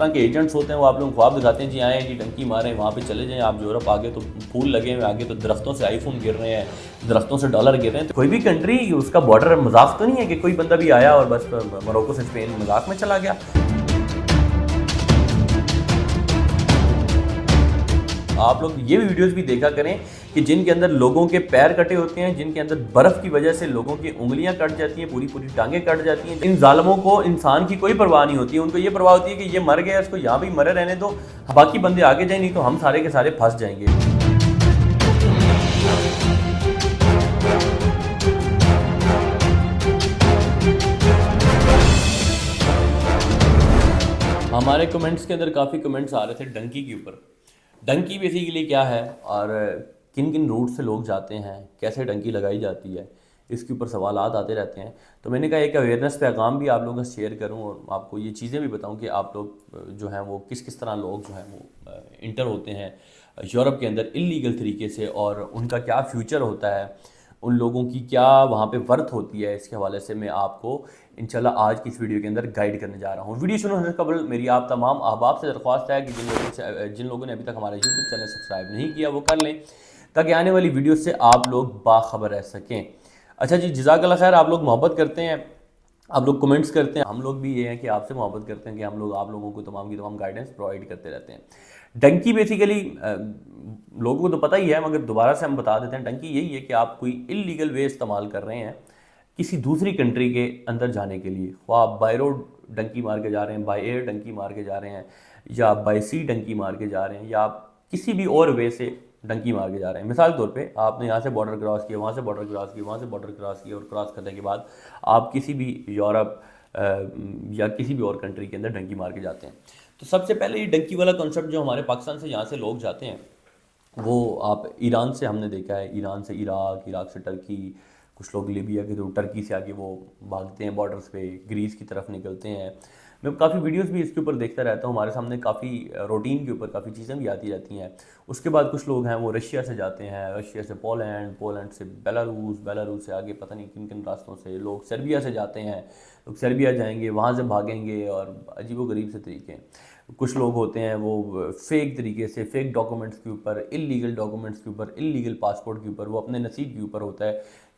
طرح के एजेंट्स होते हैं वो आप लोगों को ख्वाब दिखाते हैं जी आएँ जी डंकी मारें वहाँ पे चले जाएं आप यूरोप, आगे तो फूल लगे हुए, आगे तो दरख्तों से आईफोन गिर रहे हैं, दरख्तों से डॉलर गिर रहे हैं। तो कोई भी कंट्री उसका बॉर्डर मजाक तो नहीं है कि कोई बंदा भी आया और बस मोरक्को से स्पेन मजाक में चला गया। आप लोग ये वीडियोस भी देखा करें कि जिनके अंदर लोगों के पैर कटे होते हैं, जिनके अंदर बर्फ़ की वजह से लोगों की उंगलियां कट जाती हैं, पूरी पूरी टांगें कट जाती हैं। इन जालिमों को इंसान की कोई परवाह नहीं होती है, उनको ये परवाह होती है कि ये मर गया, इसको यहाँ भी मरे रहने दो, बाकी बंदे आगे जाए, नहीं तो हम सारे के सारे फंस जाएंगे। हमारे कमेंट्स के अंदर काफ़ी कमेंट्स आ रहे थे डंकी के ऊपर। डंकी बेसिकली क्या है और किन किन रूट से लोग जाते हैं, कैसे डंकी लगाई जाती है, इसके ऊपर सवालात आते रहते हैं। तो मैंने कहा एक अवेयरनेस पैगाम भी आप लोगों से शेयर करूं और आपको ये चीज़ें भी बताऊं कि आप लोग जो हैं वो किस किस तरह लोग जो हैं वो इंटर होते हैं यूरोप के अंदर इल्लीगल तरीके से, और उनका क्या फ्यूचर होता है, उन लोगों की क्या वहाँ पे वर्थ होती है। इसके हवाले से मैं आपको इंशाल्लाह आज की इस वीडियो के अंदर गाइड करने जा रहा हूँ। वीडियो शुरू होने से कबल मेरी आप तमाम अहबाब से दरख्वास्त है कि जिन लोगों ने अभी तक हमारा यूट्यूब चैनल सब्सक्राइब नहीं किया वो कर लें ताकि आने वाली वीडियो से आप लोग बाखबर रह सकें। अच्छा जी, जज़ाकल्लाह खैर। आप लोग मोहब्बत करते हैं, आप लोग कमेंट्स करते हैं, हम लोग भी ये हैं कि आपसे मोहब्बत करते हैं कि हम लोग आप लोगों को तमाम की तमाम गाइडेंस प्रोवाइड करते रहते हैं। डंकी बेसिकली लोगों को तो पता ही है, मगर दोबारा से हम बता देते हैं। डंकी यही है कि आप कोई इल्लीगल वे इस्तेमाल कर रहे हैं किसी दूसरी कंट्री के अंदर जाने के लिए। वो आप बाय रोड डंकी मार के जा रहे हैं, बाय एयर डंकी मार के जा रहे हैं, या बाय सी डंकी मार के जा रहे हैं, या आप किसी भी और वे से डंकी मार के जा रहे हैं। मिसाल के तौर पे आपने यहाँ से बॉर्डर क्रॉस किया, वहाँ से बॉर्डर क्रॉस किया, वहाँ से बॉर्डर क्रॉस किया, और क्रॉस करने के बाद आप किसी भी यूरोप या किसी भी और कंट्री के अंदर डंकी मार के जाते हैं। तो सबसे पहले ये डंकी वाला कॉन्सेप्ट जो हमारे पाकिस्तान से यहाँ से लोग जाते हैं वो आप ईरान से हमने देखा है, ईरान से इराक, इराक से टर्की, कुछ लोग लीबिया के तो टर्की से आगे वो भागते हैं बॉर्डर्स पे, ग्रीस की तरफ निकलते हैं। मैं काफ़ी वीडियोस भी इसके ऊपर देखता रहता हूँ, हमारे सामने काफ़ी रूटीन के ऊपर काफ़ी चीज़ें भी आती रहती हैं। उसके बाद कुछ लोग हैं वो रशिया से जाते हैं, रशिया से पोलैंड, पोलैंड से बेलारूस, बेलारूस से आगे पता नहीं किन किन रास्तों से लोग सर्बिया से जाते हैं, लोग सर्बिया जाएंगे, वहाँ से भागेंगे, और अजीबोगरीब से तरीके। कुछ लोग होते हैं वो फेक तरीके से, फेक डॉक्यूमेंट्स के ऊपर, इलीगल डॉक्यूमेंट्स के ऊपर, इलीगल पासपोर्ट के ऊपर, वो अपने नसीब के ऊपर होता है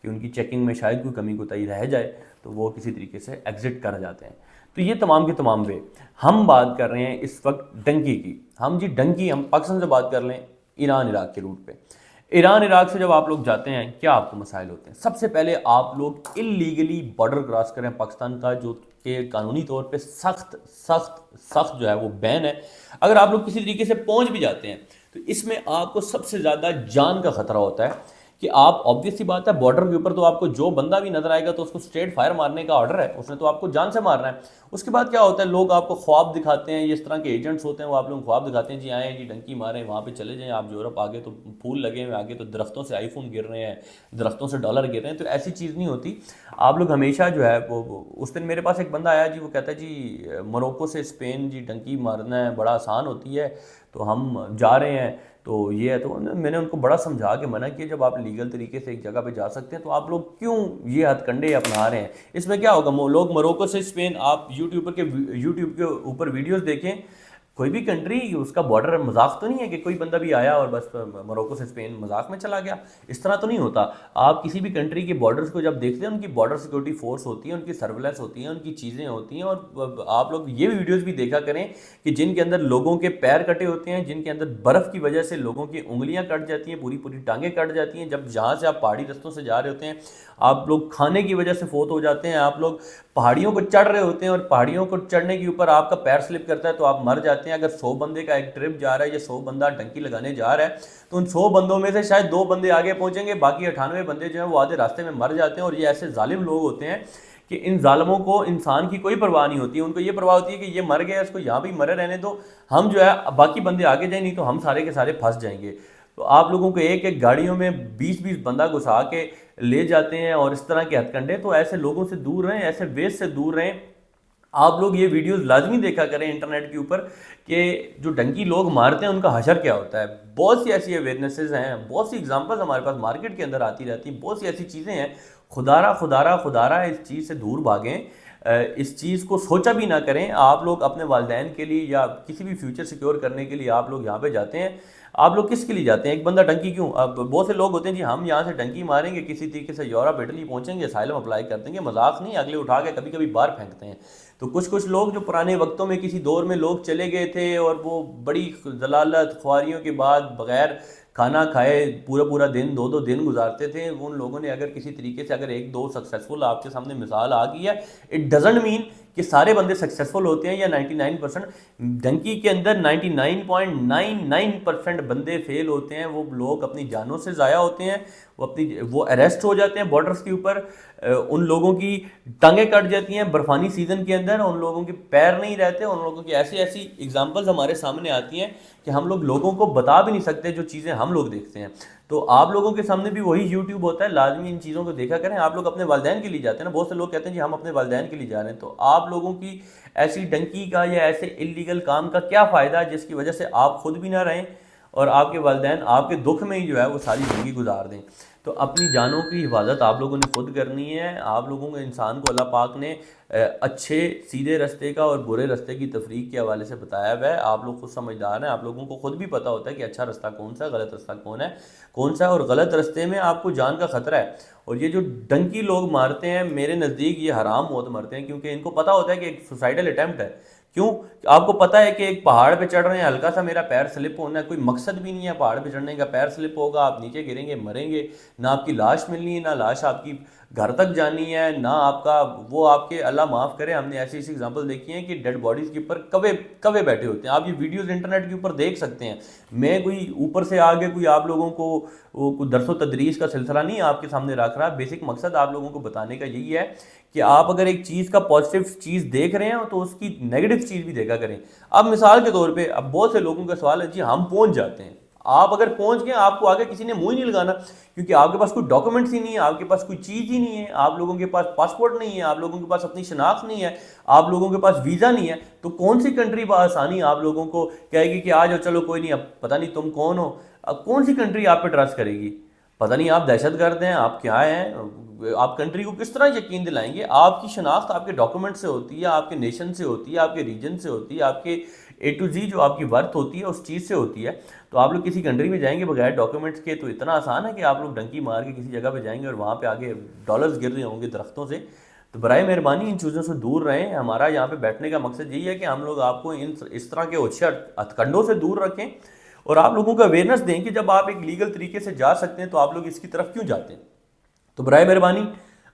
कि उनकी चेकिंग में शायद कोई कमी कोताही रह जाए तो वो किसी तरीके से एग्जिट कर जाते हैं। तो ये तमाम के तमाम वे। हम बात कर रहे हैं इस वक्त डंकी की। हम जी डंकी, हम पाकिस्तान से बात कर लें ईरान इराक के रूट पे। ईरान इराक से जब आप लोग जाते हैं क्या आपको मसाइल होते हैं? सबसे पहले आप लोग इलीगली बॉर्डर क्रॉस करें पाकिस्तान का, जो कि कानूनी तौर पे सख्त सख्त सख्त जो है वो बैन है। अगर आप लोग किसी तरीके से पहुंच भी जाते हैं तो इसमें आपको सबसे ज़्यादा जान का खतरा होता है कि आप, ऑब्वियस सी बात है, बॉर्डर के ऊपर तो आपको जो बंदा भी नजर आएगा तो उसको स्ट्रेट फायर मारने का ऑर्डर है, उसने तो आपको जान से मारना है। उसके बाद क्या होता है, लोग आपको ख्वाब दिखाते हैं, इस तरह के एजेंट्स होते हैं वो आप लोग ख्वाब दिखाते हैं जी आएँ जी डंकी मारें, वहाँ पे चले जाएं आप यूरोप, आगे तो फूल लगे हुए, आगे तो दरख्तों से आईफोन गिर रहे हैं, दरख्तों से डॉलर गिर रहे हैं। तो ऐसी चीज़ नहीं होती। आप लोग हमेशा जो है वो उस दिन मेरे पास एक बंदा आया जी, वो कहता है जी मोरक्को से स्पेन जी डंकी मारना है बड़ा आसान होती है, तो हम जा रहे हैं, तो ये है। तो मैंने उनको बड़ा समझा के मना किया, जब आप लीगल तरीके से एक जगह पे जा सकते हैं तो आप लोग क्यों ये हथकंडे अपना रहे हैं? इसमें क्या होगा, लोग मोरक्को से स्पेन, आप यूट्यूब के ऊपर वीडियोस देखें, कोई भी कंट्री उसका बॉर्डर मजाक तो नहीं है कि कोई बंदा भी आया और बस मोरक्को से स्पेन मजाक में चला गया। इस तरह तो नहीं होता। आप किसी भी कंट्री के बॉर्डर्स को जब देखते हैं, उनकी बॉर्डर सिक्योरिटी फोर्स होती है, उनकी सर्वेलेंस होती है, उनकी चीज़ें होती हैं। और आप लोग ये वीडियोज़ भी देखा करें कि जिनके अंदर लोगों के पैर कटे होते हैं, जिनके अंदर बर्फ़ की वजह से लोगों की उंगलियाँ कट जाती हैं, पूरी पूरी टांगें कट जाती हैं। जब जहाँ से आप पहाड़ी रस्तों से जा रहे होते हैं, आप लोग खाने की वजह से फोत हो जाते हैं, आप लोग पहाड़ियों को चढ़ रहे होते हैं और पहाड़ियों को चढ़ने के ऊपर आपका पैर स्लिप करता है तो आप मर जाते हैं। अगर 100 बंदे का एक ट्रिप जा रहा है या 100 बंदा डंकी लगाने जा रहा है तो उन 100 बंदों में से शायद 2 बंदे आगे पहुंचेंगे, बाकी 98 बंदे जो हैं वो आधे रास्ते में मर जाते हैं। और ये ऐसे जालिम लोग होते हैं कि इन जालिमों को इंसान की कोई परवाह नहीं होती है, उनको ये परवाह होती है कि ये मर गया, इसको यहाँ भी मरे रहने दो, हम जो है बाकी बंदे आगे जाए, नहीं तो हम सारे के सारे फंस जाएंगे। तो आप लोगों को एक एक गाड़ियों में 20-20 बंदा घुसा के ले जाते हैं और इस तरह के हथकंडे। तो ऐसे लोगों से दूर रहें, ऐसे वेस्ट से दूर रहें। आप लोग ये वीडियोस लाजमी देखा करें इंटरनेट के ऊपर कि जो डंकी लोग मारते हैं उनका हशर क्या होता है। बहुत सी ऐसी अवेयरनेसेस हैं, बहुत सी एग्जांपल्स हमारे पास मार्केट के अंदर आती रहती हैं, बहुत सी ऐसी चीज़ें हैं। खुदारा खुदारा खुदारा इस चीज़ से दूर भागें। اس چیز کو سوچا بھی نہ کریں. آپ لوگ اپنے والدین کے لیے یا کسی بھی فیوچر سیکیور کرنے کے لیے آپ لوگ یہاں پہ جاتے ہیں. آپ لوگ کس کے لیے جاتے ہیں؟ ایک بندہ ڈنکی کیوں؟ اب بہت سے لوگ ہوتے ہیں جی ہم یہاں سے ڈنکی ماریں گے, کسی طریقے سے یورپ اٹلی پہنچیں گے, اسائلم اپلائی کر دیں گے. مذاق نہیں, اگلے اٹھا کے کبھی کبھی باہر پھینکتے ہیں. تو کچھ لوگ جو پرانے وقتوں میں کسی دور میں لوگ چلے گئے تھے اور وہ بڑی ضلالت خواریوں کے بعد بغیر کھانا کھائے پورا دن 2 دن گزارتے تھے, ان لوگوں نے اگر کسی طریقے سے اگر 1-2 سکسیسفل آپ کے سامنے مثال آ گئی ہے, اٹ ڈزنٹ مین کہ سارے بندے سکسیسفل ہوتے ہیں یا 99%. ڈنکی کے اندر 99.99% بندے فیل ہوتے ہیں. وہ لوگ اپنی جانوں سے ضائع ہوتے ہیں, وہ اریسٹ ہو جاتے ہیں بارڈرز کے اوپر, ان لوگوں کی ٹانگیں کٹ جاتی ہیں برفانی سیزن کے اندر, ان لوگوں کے پیر نہیں رہتے, ان لوگوں کی ایسی ایگزامپلز ہمارے سامنے آتی ہیں کہ ہم لوگ لوگوں کو بتا بھی نہیں سکتے جو چیزیں ہم لوگ دیکھتے ہیں. تو آپ لوگوں کے سامنے بھی وہی یوٹیوب ہوتا ہے, لازمی ان چیزوں کو دیکھا کریں. آپ لوگ اپنے والدین کے لیے جاتے ہیں نا, بہت سے لوگ کہتے ہیں جی ہم اپنے والدین کے لیے جا رہے ہیں. تو آپ لوگوں کی ایسی ڈنکی کا یا ایسے انلیگل کام کا کیا فائدہ جس کی وجہ سے آپ خود بھی نہ رہیں اور آپ کے والدین آپ کے دکھ میں ہی جو ہے وہ ساری زندگی گزار دیں. تو اپنی جانوں کی حفاظت آپ لوگوں نے خود کرنی ہے. آپ لوگوں کو, انسان کو اللہ پاک نے اچھے سیدھے رستے کا اور برے رستے کی تفریق کے حوالے سے بتایا ہوا ہے. آپ لوگ خود سمجھدار ہیں, آپ لوگوں کو خود بھی پتہ ہوتا ہے کہ اچھا رستہ کون سا ہے, غلط رستہ کون سا ہے, اور غلط رستے میں آپ کو جان کا خطرہ ہے. اور یہ جو ڈنکی لوگ مارتے ہیں, میرے نزدیک یہ حرام موت مرتے ہیں, کیونکہ ان کو پتہ ہوتا ہے کہ ایک سوسائڈل اٹیمپٹ ہے. کیوں؟ آپ کو پتہ ہے کہ ایک پہاڑ پہ چڑھ رہے ہیں, ہلکا سا میرا پیر سلپ ہونا ہے, کوئی مقصد بھی نہیں ہے پہاڑ پہ چڑھنے کا, پیر سلپ ہوگا, آپ نیچے گریں گے, مریں گے, نہ آپ کی لاش ملنی ہے, نہ لاش آپ کی گھر تک جانی ہے, نہ آپ کا وہ آپ کے, اللہ معاف کرے, ہم نے ایسی ایگزامپل دیکھی ہیں کہ ڈیڈ باڈیز کے اوپر کوے بیٹھے ہوتے ہیں. آپ یہ ویڈیوز انٹرنیٹ کے اوپر دیکھ سکتے ہیں. میں کوئی اوپر سے آگے کوئی آپ لوگوں کو کوئی درس و تدریس کا سلسلہ نہیں آپ کے سامنے رکھ رہا. بیسک مقصد آپ لوگوں کو بتانے کا یہی ہے کہ آپ اگر ایک چیز کا پازیٹیو چیز دیکھ رہے ہیں تو اس کی نیگیٹو چیز بھی دیکھا کریں. اب مثال کے طور پہ, اب بہت سے لوگوں کا سوال ہے جی ہم پہنچ جاتے ہیں. آپ اگر پہنچ گئے, آپ کو آگے کسی نے منہ ہی نہیں لگانا, کیونکہ آپ کے پاس کوئی ڈاکومنٹس ہی نہیں ہے, آپ کے پاس کوئی چیز ہی نہیں ہے, آپ لوگوں کے پاس پاسپورٹ نہیں ہے, آپ لوگوں کے پاس اپنی شناخت نہیں ہے, آپ لوگوں کے پاس ویزا نہیں ہے. تو کون سی کنٹری بآسانی آپ لوگوں کو کہے گی کہ آ جاؤ, چلو کوئی نہیں, اب پتہ نہیں تم کون ہو. اب کون سی کنٹری آپ پہ ٹرسٹ کرے گی؟ پتہ نہیں آپ دہشت گرد ہیں, آپ کیا ہیں, آپ کنٹری کو کس طرح یقین دلائیں گے؟ آپ کی شناخت آپ کے ڈاکومنٹ سے ہوتی ہے, آپ کے نیشن سے ہوتی ہے, آپ کے ریجن سے ہوتی ہے, آپ کے A to Z جو آپ کی ورتھ ہوتی ہے اس چیز سے ہوتی ہے. تو آپ لوگ کسی کنٹری میں جائیں گے بغیر ڈاکومنٹس کے, تو اتنا آسان ہے کہ آپ لوگ ڈنکی مار کے کسی جگہ پہ جائیں گے اور وہاں پہ آگے ڈالرز گر رہے ہوں گے درختوں سے. تو برائے مہربانی ان چیزوں سے دور رہیں. ہمارا یہاں پہ بیٹھنے کا مقصد یہی ہے کہ ہم لوگ آپ کو اس طرح کے اچھے ہتھ سے دور رکھیں اور آپ لوگوں کو اویئرنیس دیں کہ جب آپ ایک لیگل طریقے سے جا سکتے ہیں تو آپ لوگ اس کی طرف کیوں جاتے ہیں. تو برائے مہربانی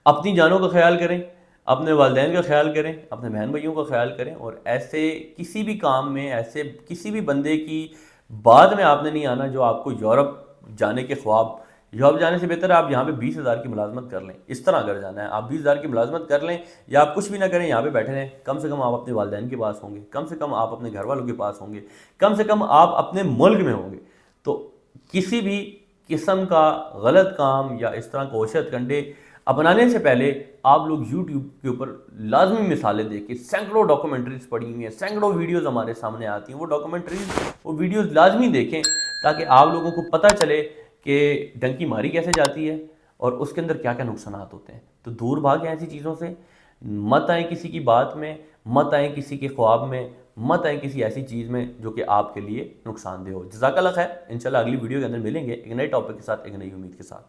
اپنی جانوں کا خیال کریں, اپنے والدین کا خیال کریں, اپنے بہن بھائیوں کا خیال کریں, اور ایسے کسی بھی کام میں, ایسے کسی بھی بندے کی بات میں آپ نے نہیں آنا جو آپ کو یورپ جانے کے خواب. یورپ جانے سے بہتر ہے آپ یہاں پہ 20,000 کی ملازمت کر لیں. اس طرح اگر جانا ہے آپ 20,000 کی ملازمت کر لیں, یا آپ کچھ بھی نہ کریں, یہاں پہ بیٹھے رہیں. کم سے کم آپ اپنے والدین کے پاس ہوں گے, کم سے کم آپ اپنے گھر والوں کے پاس ہوں گے, کم سے کم آپ اپنے ملک میں ہوں گے. تو کسی بھی قسم کا غلط کام یا اس طرح کو وحشت کنڈے اپنانے سے پہلے آپ لوگ یوٹیوب کے اوپر لازمی مثالیں دیکھ کے, سینکڑوں ڈاکومنٹریز پڑھی ہوئی ہیں, سینکڑوں ویڈیوز ہمارے سامنے آتی ہیں, وہ ڈاکومنٹریز وہ ویڈیوز لازمی دیکھیں تاکہ آپ لوگوں کو پتہ چلے کہ ڈنکی ماری کیسے جاتی ہے اور اس کے اندر کیا کیا نقصانات ہوتے ہیں. تو دور بھاگیں ایسی چیزوں سے, مت آئیں کسی کی بات میں, مت آئیں کسی کے خواب میں, مت آئیں کسی ایسی چیز میں جو کہ آپ کے لیے نقصان دہ ہو. جزاک اللہ خیر. انشاءاللہ اگلی ویڈیو کے اندر ملیں گے ایک نئے ٹاپک کے ساتھ, ایک نئی امید کے ساتھ.